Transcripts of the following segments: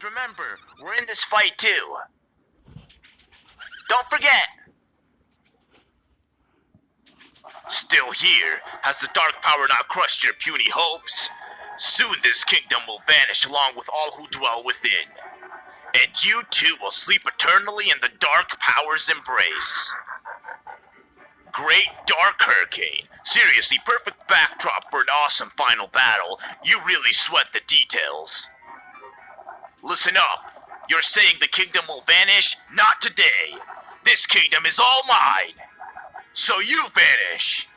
And remember, we're in this fight too. Don't forget! Still here, has the dark power not crushed your puny hopes? Soon this kingdom will vanish along with all who dwell within. And you too will sleep eternally in the dark power's embrace. Great Dark Hurricane. Seriously, perfect backdrop for an awesome final battle. You really sweat the details. Listen up. You're saying the kingdom will vanish? Not today. This kingdom is all mine. So you vanish.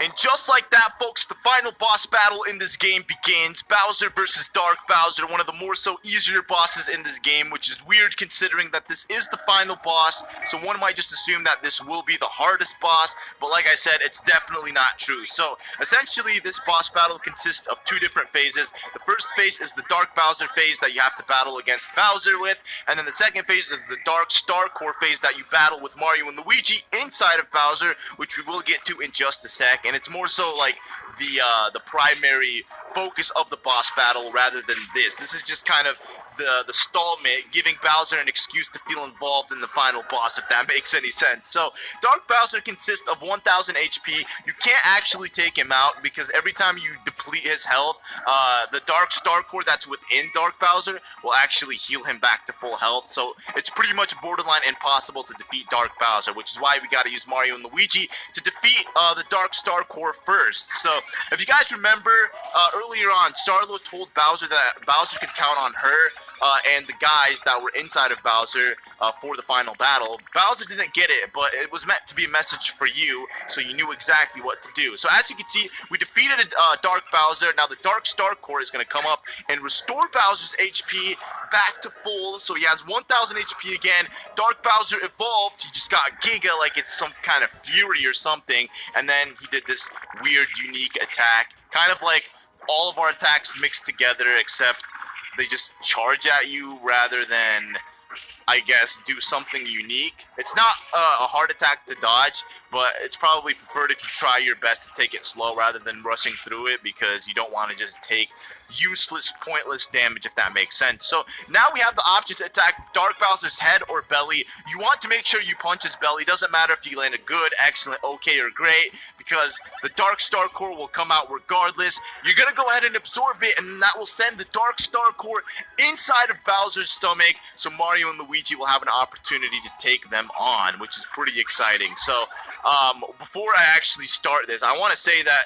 And just like that, folks, the final boss battle in this game begins. Bowser versus Dark Bowser, one of the more so easier bosses in this game, which is weird considering that this is the final boss, so one might just assume that this will be the hardest boss, but like I said, it's definitely not true. So, essentially, this boss battle consists of two different phases. The first phase is the Dark Bowser phase that you have to battle against Bowser with, and then the second phase is the Dark Star Core phase that you battle with Mario and Luigi inside of Bowser, which we will get to in just a sec. And it's more so like the primary focus of the boss battle rather than this. This is just kind of the stallment, giving Bowser an excuse to feel involved in the final boss, if that makes any sense. So, Dark Bowser consists of 1000 HP. You can't actually take him out because every time you deplete his health, the Dark Star Core that's within Dark Bowser will actually heal him back to full health. So, it's pretty much borderline impossible to defeat Dark Bowser, which is why we gotta use Mario and Luigi to defeat the Dark Star Core first. So, if you guys remember, earlier on, Starlo told Bowser that Bowser could count on her and the guys that were inside of Bowser for the final battle. Bowser didn't get it, but it was meant to be a message for you, so you knew exactly what to do. So as you can see, we defeated Dark Bowser. Now the Dark Star Core is going to come up and restore Bowser's HP back to full, so he has 1000 HP again. Dark Bowser evolved. He just got Giga like it's some kind of Fury or something, and then he did this weird, unique attack. Kind of like all of our attacks mixed together, except they just charge at you rather than, I guess, do something unique. It's not a hard attack to dodge, but it's probably preferred if you try your best to take it slow rather than rushing through it, because you don't want to just take useless, pointless damage, if that makes sense. So now we have the option to attack Dark Bowser's head or belly. You want to make sure you punch his belly. Doesn't matter if you land a good, excellent, okay, or great, because the Dark Star Core will come out regardless. You're going to go ahead and absorb it, and that will send the Dark Star Core inside of Bowser's stomach, so Mario and Luigi will have an opportunity to take them on, which is pretty exciting. So, before I actually start this, I want to say that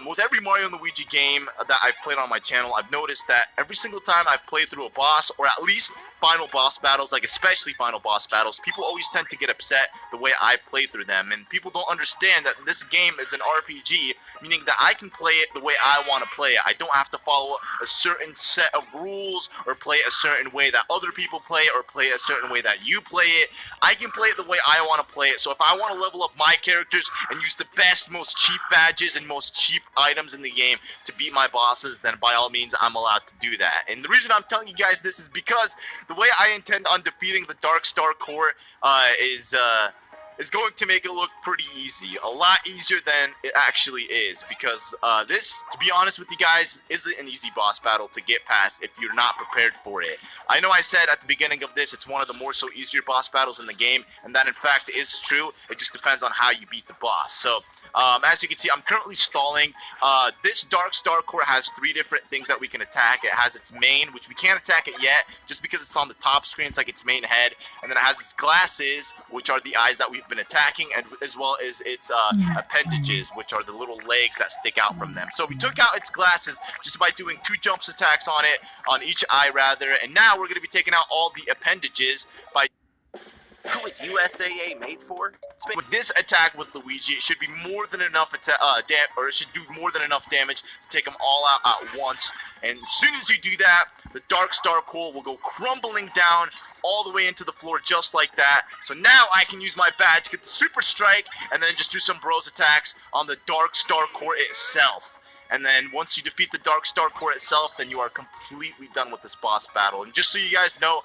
with every Mario & Luigi game that I've played on my channel, I've noticed that every single time I've played through a boss, or at least final boss battles, like especially final boss battles, people always tend to get upset the way I play through them, and people don't understand that this game is an RPG, meaning that I can play it the way I want to play it. I don't have to follow a certain set of rules, or play a certain way that other people play it, or play a certain way that you play it. I can play it the way I want to play it, so if I want to level up my characters and use the best, most cheap badges and most cheap items in the game to beat my bosses, then by all means I'm allowed to do that. And the reason I'm telling you guys this is because the way I intend on defeating the Dark Star Core is going to make it look pretty easy. A lot easier than it actually is, because this, to be honest with you guys, isn't an easy boss battle to get past if you're not prepared for it. I know I said at the beginning of this it's one of the more so easier boss battles in the game, and that in fact is true. It just depends on how you beat the boss. So as you can see, I'm currently stalling. This Dark Star Core has 3 different things that we can attack. It has its main, which we can't attack it yet, just because it's on the top screen. It's like its main head. And then it has its glasses, which are the eyes that we've been attacking, and as well as its appendages, which are the little legs that stick out from them. So we took out its glasses just by doing 2 jumps attacks on it, on each eye rather, and now we're going to be taking out all the appendages by... Who is USAA made for? With this attack with Luigi, it should be more than enough it should do more than enough damage to take them all out at once. And as soon as you do that, the Dark Star Core will go crumbling down all the way into the floor just like that. So now I can use my badge to get the Super Strike and then just do some bros attacks on the Dark Star Core itself. And then once you defeat the Dark Star Core itself, then you are completely done with this boss battle. And just so you guys know,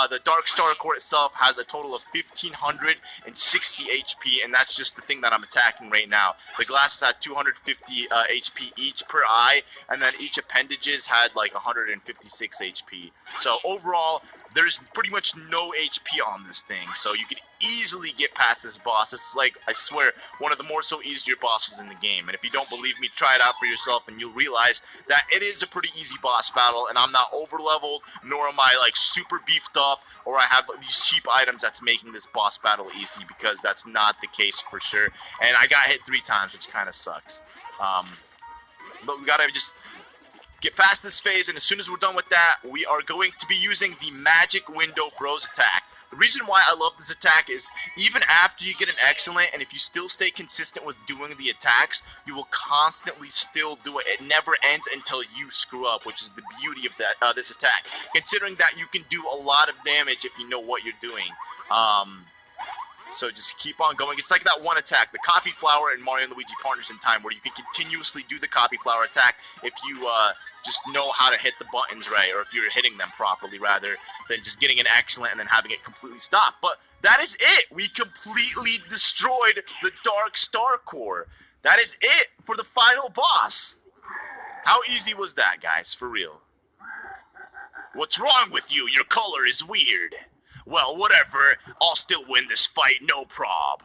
the Dark Star Core itself has a total of 1,560 HP, and that's just the thing that I'm attacking right now. The glasses had 250 HP each per eye, and then each appendages had like 156 HP. So overall, there's pretty much no HP on this thing, so you could easily get past this boss. It's like, I swear, one of the more so easier bosses in the game. And if you don't believe me, try it out for yourself and you'll realize that it is a pretty easy boss battle, and I'm not over leveled, nor am I like super beefed up, or I have these cheap items that's making this boss battle easy, because that's not the case for sure. And I got hit 3 times, which kind of sucks. But we gotta just get past this phase, and as soon as we're done with that, we are going to be using the Magic Window Bros attack. The reason why I love this attack is even after you get an excellent, and if you still stay consistent with doing the attacks, you will constantly still do it. It never ends until you screw up, which is the beauty of that this attack. Considering that you can do a lot of damage if you know what you're doing. So just keep on going. It's like that one attack, the Copy Flower in Mario & Luigi Partners in Time, where you can continuously do the Copy Flower attack if you just know how to hit the buttons right, or if you're hitting them properly, rather than just getting an excellent and then having it completely stop. But that is it. We completely destroyed the Dark Star Core. That is it for the final boss. How easy was that, guys? For real. What's wrong with you? Your color is weird. Well, whatever. I'll still win this fight, no prob.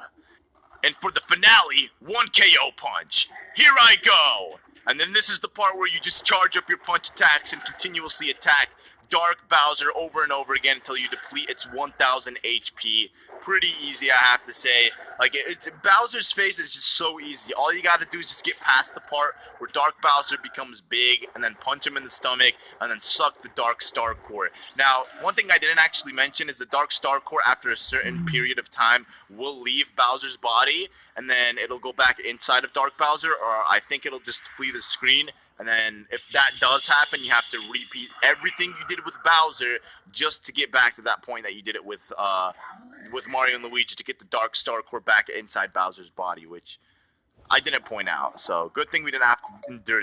And for the finale, 1 KO punch. Here I go. And then this is the part where you just charge up your punch attacks and continuously attack Dark Bowser over and over again until you deplete its 1,000 HP. Pretty easy, I have to say. Like, Bowser's face is just so easy. All you gotta do is just get past the part where Dark Bowser becomes big, and then punch him in the stomach, and then suck the Dark Star Core. Now, one thing I didn't actually mention is the Dark Star Core, after a certain period of time, will leave Bowser's body, and then it'll go back inside of Dark Bowser, or I think it'll just flee the screen. And then if that does happen, you have to repeat everything you did with Bowser just to get back to that point that you did it with Mario and Luigi, to get the Dark Star Core back inside Bowser's body, which I didn't point out. So good thing we didn't have to endure